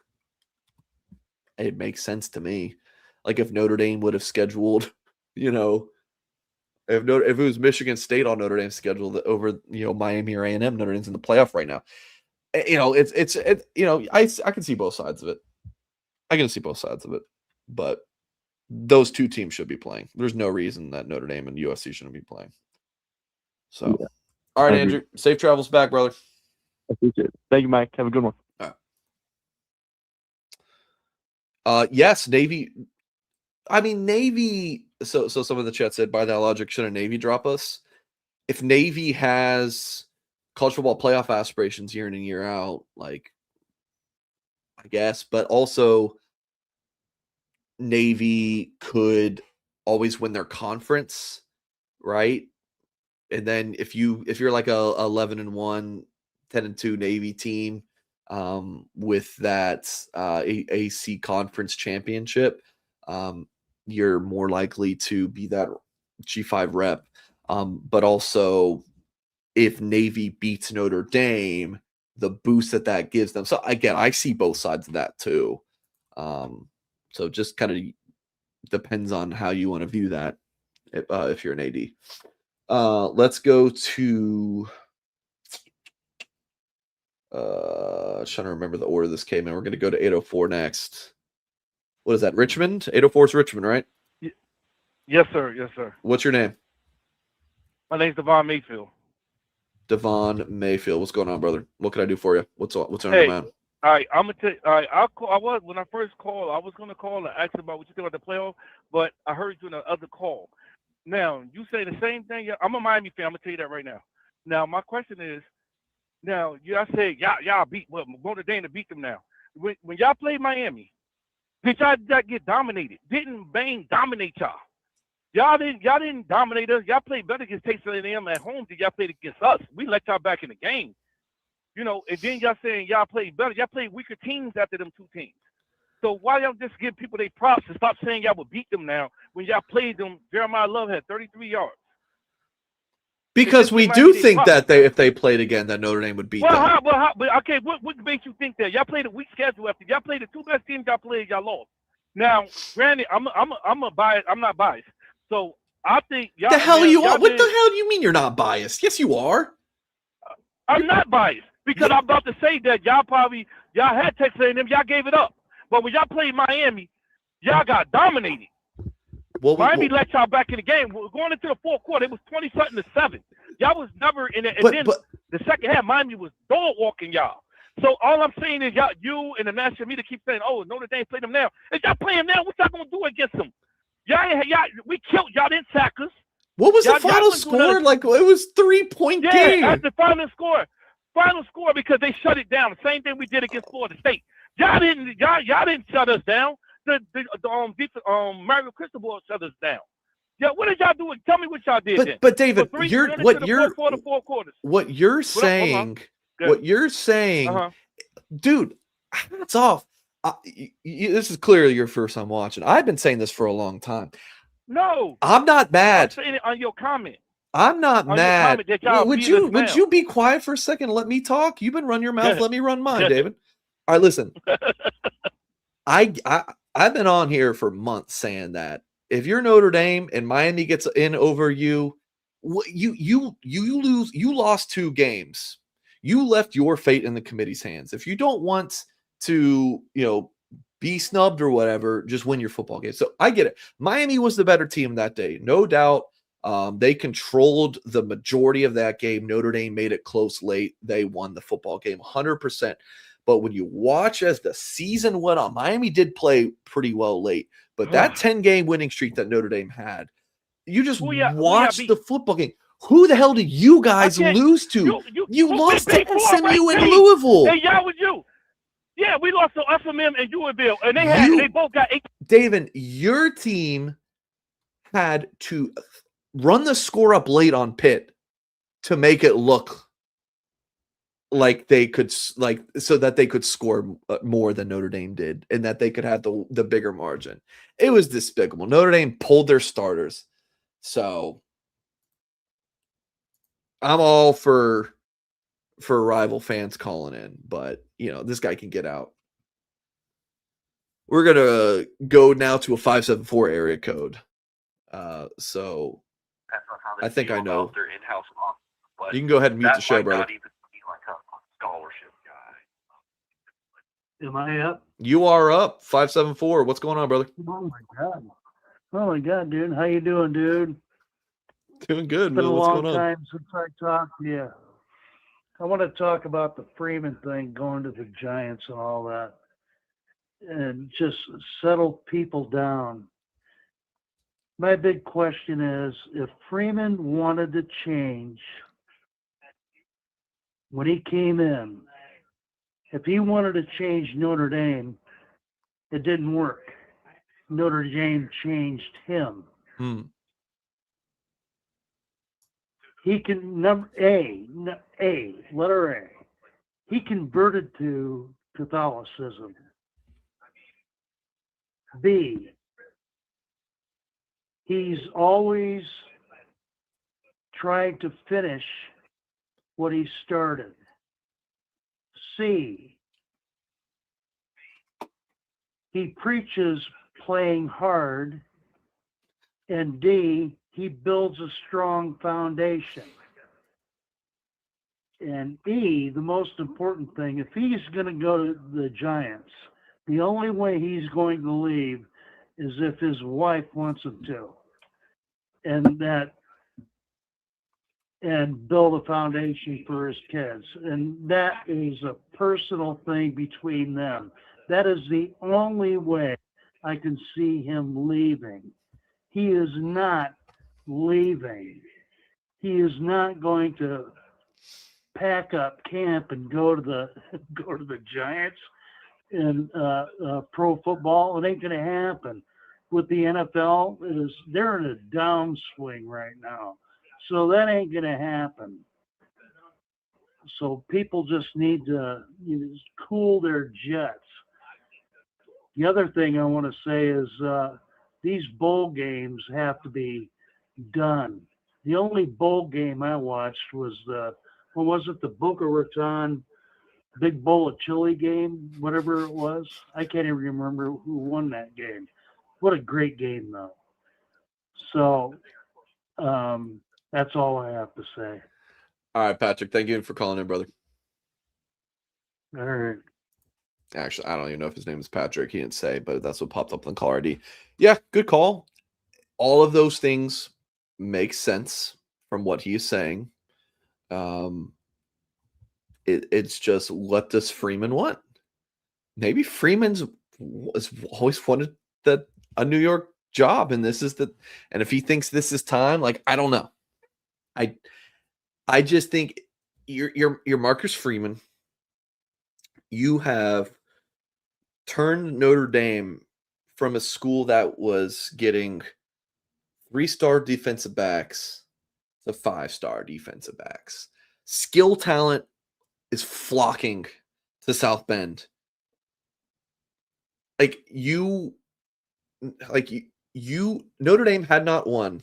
it makes sense to me. Like, if Notre Dame would have scheduled, if it was Michigan State on Notre Dame's schedule over, Miami or A&M, Notre Dame's in the playoff right now. I can see both sides of it. But those 2 teams should be playing. There's no reason that Notre Dame and USC shouldn't be playing. So, all right, Andrew, safe travels back, brother. I appreciate it. Thank you, Mike. Have a good one. All right. Yes, Navy. I mean, Navy. So some of the chat said, by that logic, shouldn't Navy drop us? If Navy has college football playoff aspirations year in and year out, like, I guess, but also Navy could always win their conference, right? And then if you're like a 11-1, 10-2 Navy team with that AC conference championship, you're more likely to be that G5 rep. But also, if Navy beats Notre Dame, the boost that gives them. So again, I see both sides of that too. So just kind of depends on how you want to view that if you're an AD. Let's go to trying to remember the order this came in. We're going to go to 804 next. What is that? Richmond? 804 is Richmond, right? Yes, sir. What's your name? My name's Devon Mayfield. Devon Mayfield. What's going on, brother? What can I do for you? What's on your mind? All right, I'm gonna tell you. All right, I'll call. I was when I first called. I was gonna call and ask about what you think about the playoff, but I heard you in the other call. Now you say the same thing. Yeah, I'm a Miami fan. I'm gonna tell you that right now. Now my question is, now y'all say y'all beat Notre Dame to beat them now. When y'all played Miami, did y'all get dominated? Didn't Bain dominate y'all? Y'all didn't dominate us. Y'all played better against Texas A&M at home than y'all played against us. We let y'all back in the game. And then y'all saying y'all played better. Y'all played weaker teams after them two teams. So why y'all just give people their props and stop saying y'all would beat them now when y'all played them? Jeremiah Love had 33 yards. Because we do think that if they played again, that Notre Dame would beat them. But okay, what makes you think that? Y'all played a weak schedule after y'all played the two best teams y'all played, y'all lost. Now, granted, I'm a bias. I'm not biased. So I think y'all. The hell you are? What the hell do you mean you're not biased? Yes, you are. I'm not biased because I'm about to say that y'all had Texas A&M, y'all gave it up. But when y'all played Miami, y'all got dominated. Miami let y'all back in the game. Going into the fourth quarter, it was 20-7. Y'all was never in it. And then the second half, Miami was dog walking y'all. So all I'm saying is you and the national media keep saying, "Oh, Notre Dame played them now." If y'all play them now, what y'all gonna do against them? We killed y'all. Didn't sack us. What was the final score? Like it was 3-point game. Yeah, that's the final score. Final score because they shut it down. The same thing we did against Florida State. Y'all didn't shut us down. Mario Cristobal shut us down. Yeah, what did y'all do? Tell me what y'all did. But David, what you're saying, dude, hats off. This is clearly your first time watching. I've been saying this for a long time. No, I'm not mad. I'm saying it on your comment. I'm not mad. Would you be quiet for a second and let me talk? You've been running your mouth. Let me run mine, David. All right, listen. I've been on here for months saying that if you're Notre Dame and Miami gets in over you, you lose. You lost 2 games. You left your fate in the committee's hands. If you don't want to, be snubbed or whatever, just win your football game. So I get it. Miami was the better team that day, no doubt. They controlled the majority of that game. Notre Dame made it close late. They won the football game 100%. But when you watch as the season went on, Miami did play pretty well late. But that 10-game winning streak that Notre Dame had, you just watched the football game. Who the hell did you guys lose to? You lost to SMU and Louisville. Hey, y'all with you. Yeah, we lost to SMU and Louisville, and they both got 8. David, your team had to run the score up late on Pitt to make it look like they could, so that they could score more than Notre Dame did, and that they could have the bigger margin. It was despicable. Notre Dame pulled their starters, so I'm all for rival fans calling in, but this guy can get out. We're gonna go now to a 574 area code. So I think I know. You can go ahead and mute the show, brother. Scholarship guy. Am I up? You are up. 574. What's going on, brother? Oh my god, dude. How you doing, dude? Doing good, man. It's been a What's long going on? time since I talked to you. I want to talk about the Freeman thing, going to the Giants and all that, and just settle people down. My big question is, if Freeman wanted to change when he came in, if he wanted to change Notre Dame, it didn't work. Notre Dame changed him. He can, letter A, he converted to Catholicism. B, he's always trying to finish what he started. C, he preaches playing hard. And D, he builds a strong foundation. And E, the most important thing, if he's going to go to the Giants, the only way he's going to leave is if his wife wants him to. And that and build a foundation for his kids. And that is a personal thing between them. That is the only way I can see him leaving. He is not leaving. He is not going to pack up camp and go to the Giants in pro football. It ain't going to happen. With the NFL, they're in a downswing right now, so that ain't going to happen. So people just need to cool their jets. The other thing I want to say is these bowl games have to be done. The only bowl game I watched was the Boca Raton Big Bowl of Chili game, whatever it was. I can't even remember who won that game. What a great game, though. So that's all I have to say. All right, Patrick. Thank you for calling in, brother. All right. Actually, I don't even know if his name is Patrick. He didn't say, but that's what popped up on the caller ID. Yeah, good call. All of those things make sense from what he is saying. It's just, what does Freeman want? Maybe Freeman's always wanted a New York job, and this is and if he thinks this is time, like, I don't know. I just think you're Marcus Freeman. You have turned Notre Dame from a school that was getting 3-star defensive backs to 5-star defensive backs. Skill talent is flocking to South Bend. Notre Dame had not won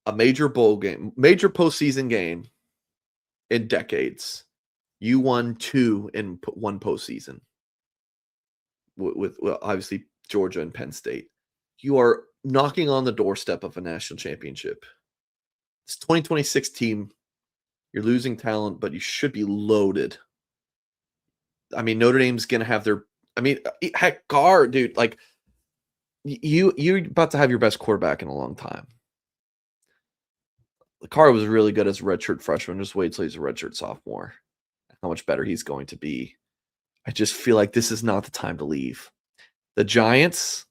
a major bowl game, major postseason game in decades. You won 2 in one postseason with obviously Georgia and Penn State. You are knocking on the doorstep of a national championship. This 2026 team, you're losing talent, but you should be loaded. I mean, Notre Dame's going to have heck, Gar, dude, like, you're about to have your best quarterback in a long time. Carr was really good as a redshirt freshman. Just wait till he's a redshirt sophomore. How much better he's going to be. I just feel like this is not the time to leave. The Giants,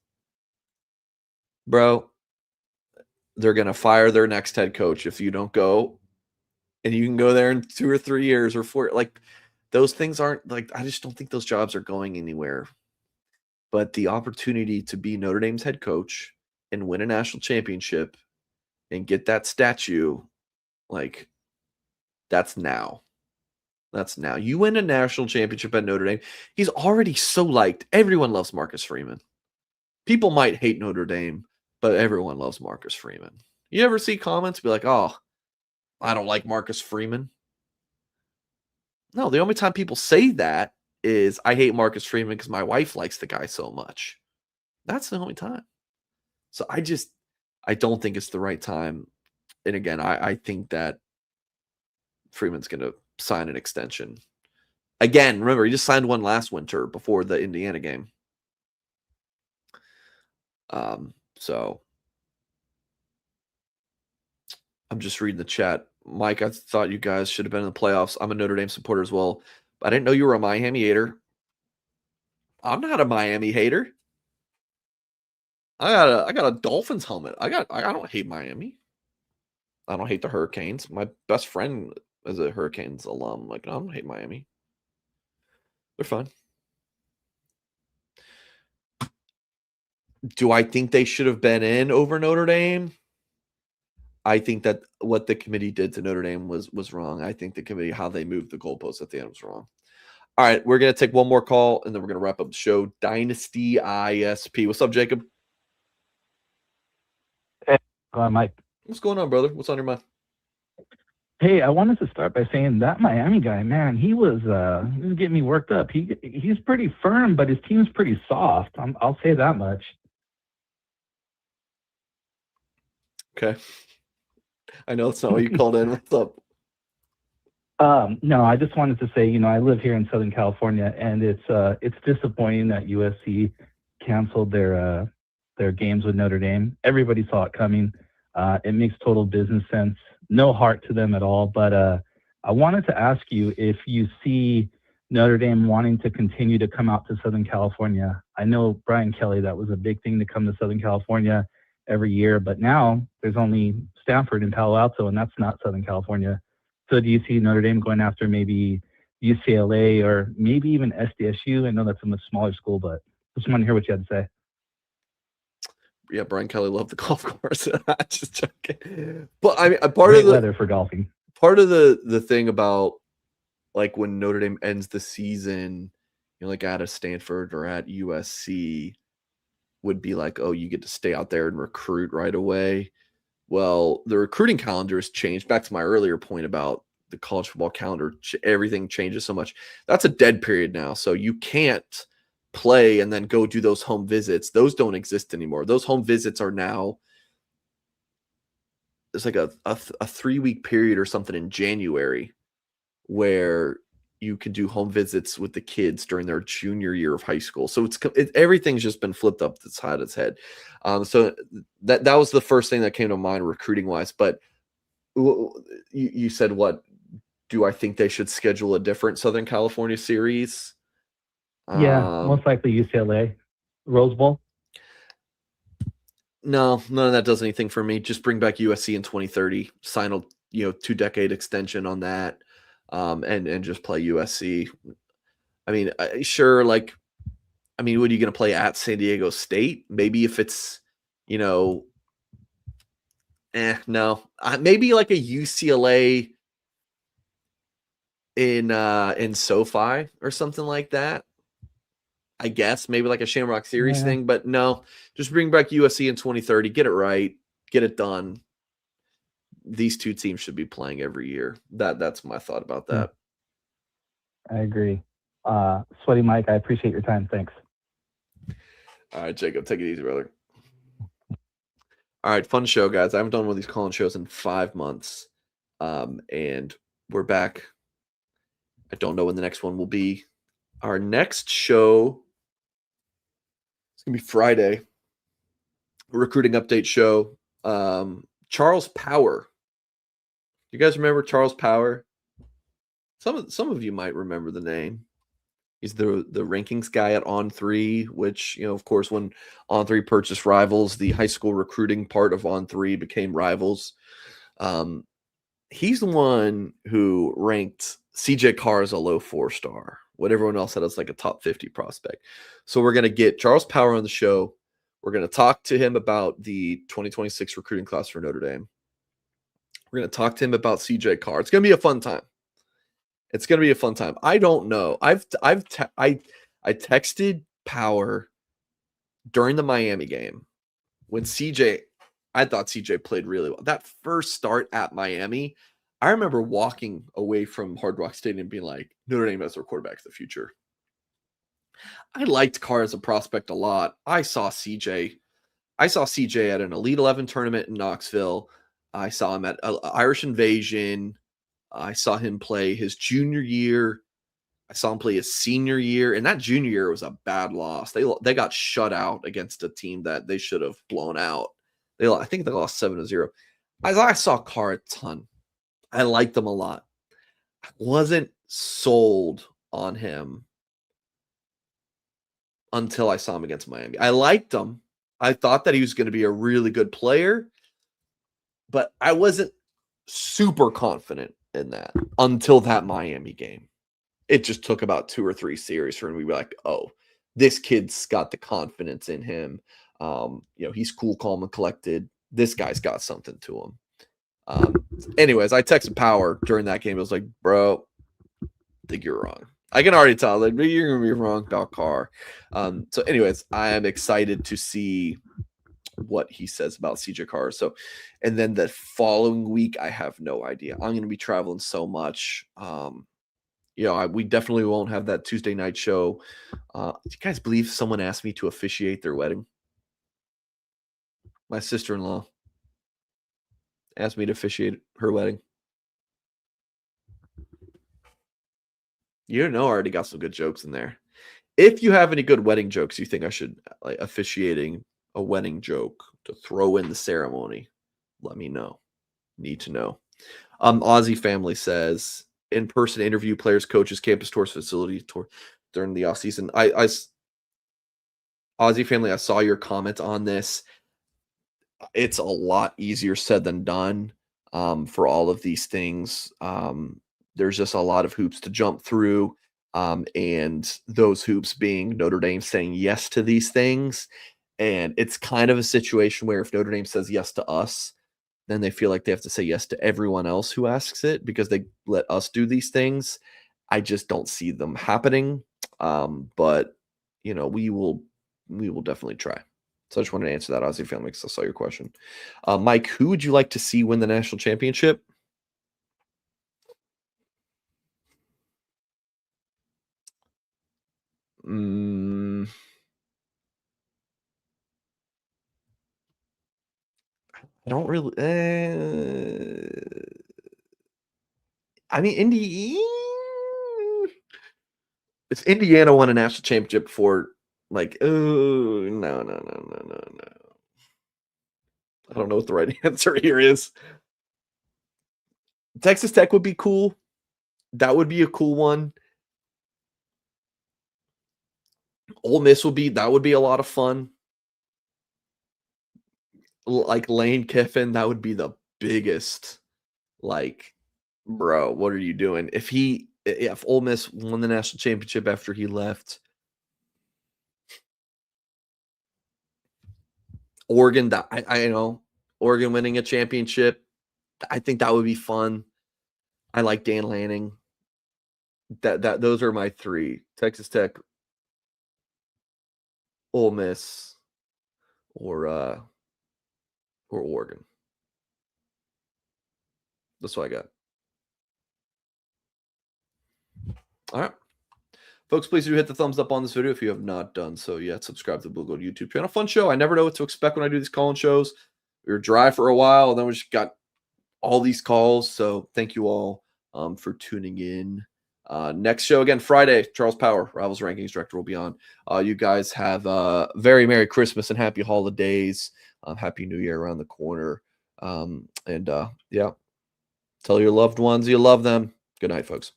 bro, they're going to fire their next head coach if you don't go. And you can go there in 2 or 3 years or 4. Like, those things aren't, like, I just don't think those jobs are going anywhere. But the opportunity to be Notre Dame's head coach and win a national championship and get that statue, like, that's now. That's now. You win a national championship at Notre Dame. He's already so liked. Everyone loves Marcus Freeman. People might hate Notre Dame, but everyone loves Marcus Freeman. You ever see comments be like, oh, I don't like Marcus Freeman? No, the only time people say that is, I hate Marcus Freeman because my wife likes the guy so much. That's the only time. So I don't think it's the right time. And again, I think that Freeman's going to sign an extension. Again, remember, he just signed one last winter before the Indiana game. So I'm just reading the chat. Mike, I thought you guys should have been in the playoffs. I'm a Notre Dame supporter as well. But I didn't know you were a Miami hater. I'm not a Miami hater. I got a Dolphins helmet. I don't hate Miami. I don't hate the Hurricanes. My best friend is a Hurricanes alum. Like, I don't hate Miami. They're fine. Do I think they should have been in over Notre Dame? I think that what the committee did to Notre Dame was wrong. I think the committee, how they moved the goalposts at the end, was wrong. All right, we're going to take one more call, and then we're going to wrap up the show. Dynasty ISP. What's up, Jacob? Hey, Mike. What's going on, brother? What's on your mind? Hey, I wanted to start by saying that Miami guy, man, he was getting me worked up. He's pretty firm, but his team's pretty soft. I'll say that much. Okay. I know that's not what you called in. What's up? No, I just wanted to say, I live here in Southern California, and it's disappointing that USC canceled their games with Notre Dame. Everybody saw it coming. It makes total business sense. no heart to them at all. But I wanted to ask you if you see Notre Dame wanting to continue to come out to Southern California. I know Brian Kelly, that was a big thing to come to Southern California every year, but now there's only Stanford and Palo Alto, and that's not Southern California. So do you see Notre Dame going after maybe UCLA or maybe even SDSU? I know that's a much smaller school, but just want to hear what you had to say. Yeah, Brian Kelly loved the golf course. Just joking. But I mean, part Great of the weather for golfing. Part of the thing about like when Notre Dame ends the season, you know, like at a Stanford or at USC, would be like, oh, you get to stay out there and recruit right away. Well, the recruiting calendar has changed. Back to my earlier point about the college football calendar, everything changes so much. That's a dead period now. So you can't play and then go do those home visits. Those don't exist anymore. Those home visits are now, there's like a 3-week period or something in January where you can do home visits with the kids during their junior year of high school. So everything's just been flipped up its head. So that was the first thing that came to mind recruiting wise. But you said, what do I think they should schedule a different Southern California series? Yeah, most likely UCLA, Rose Bowl. No, none of that does anything for me. Just bring back USC in 2030, sign a 2-decade extension on that, and just play USC. I mean, sure, like, I mean, what are you going to play at San Diego State? Maybe if it's, no. Maybe like a UCLA in SoFi or something like that. I guess maybe like a Shamrock Series thing, but no, just bring back USC in 2030, get it right, get it done. These two teams should be playing every year. That's my thought about that. I agree. Sweaty Mike, I appreciate your time. Thanks. All right, Jacob, take it easy, brother. All right, fun show, guys. I haven't done one of these call-in shows in 5 months, and we're back. I don't know when the next one will be. Our next show, it's going to be Friday, recruiting update show. Charles Power. You guys remember Charles Power? Some of you might remember the name. He's the rankings guy at On3, which, of course, when On3 purchased Rivals, the high school recruiting part of On3 became Rivals. He's the one who ranked CJ Carr as a low 4-star. What everyone else had as like a top 50 prospect. So we're going to get Charles Power on the show. We're going to talk to him about the 2026 recruiting class for Notre Dame. We're going to talk to him about CJ Carr. It's going to be a fun time. I don't know. I texted Power during the Miami game when I thought CJ played really well. That first start at Miami, I remember walking away from Hard Rock Stadium being like, Notre Dame has their quarterback of the future. I liked Carr as a prospect a lot. I saw CJ at an Elite 11 tournament in Knoxville. I saw him at Irish Invasion. I saw him play his junior year. I saw him play his senior year. And that junior year was a bad loss. They got shut out against a team that they should have blown out. I think they lost 7-0. I saw Carr a ton. I liked him a lot. I wasn't sold on him until I saw him against Miami. I liked him. I thought that he was going to be a really good player, but I wasn't super confident in that until that Miami game. It just took about 2 or 3 series for him to be like, oh, this kid's got the confidence in him. He's cool, calm, and collected. This guy's got something to him. Anyways, I texted Power during that game. I was like, bro, I think you're wrong. I can already tell that you're going to be wrong about Carr. So anyways, I am excited to see what he says about CJ Carr. So, and then the following week, I have no idea. I'm going to be traveling so much. We definitely won't have that Tuesday night show. Do you guys believe someone asked me to officiate their wedding? My sister-in-law asked me to officiate her wedding. I already got some good jokes in there. If you have any good wedding jokes you think I should officiating a wedding joke to throw in the ceremony, let me know. Need to know. Aussie Family says in-person interview, players, coaches, campus tours, facility tour during the off season. Aussie Family, I saw your comment on this. It's a lot easier said than done for all of these things. There's just a lot of hoops to jump through. And those hoops being Notre Dame saying yes to these things. And it's kind of a situation where if Notre Dame says yes to us, then they feel like they have to say yes to everyone else who asks it because they let us do these things. I just don't see them happening. But we will definitely try. So I just wanted to answer that, Aussie Family, because I saw your question. Mike, who would you like to see win the national championship? I don't really. I mean, if Indiana won a national championship before, like, oh no. I don't know what the right answer here is. Texas Tech would be cool. That would be a cool one. Ole Miss would be a lot of fun. Like Lane Kiffin, that would be the biggest. Like, bro, what are you doing? If Ole Miss won the national championship after he left, Oregon, I know Oregon winning a championship, I think that would be fun. I like Dan Lanning. Those are my three: Texas Tech, Ole Miss, or Oregon. That's what I got. All right. Folks, please do hit the thumbs up on this video if you have not done so yet. Subscribe to the Blue Gold YouTube channel. Fun show. I never know what to expect when I do these call-in shows. We were dry for a while, and then we just got all these calls. So thank you all for tuning in. Next show, again, Friday, Charles Power, Rivals Rankings Director, will be on. You guys have a very Merry Christmas and Happy Holidays. Happy New Year around the corner. Yeah, tell your loved ones you love them. Good night, folks.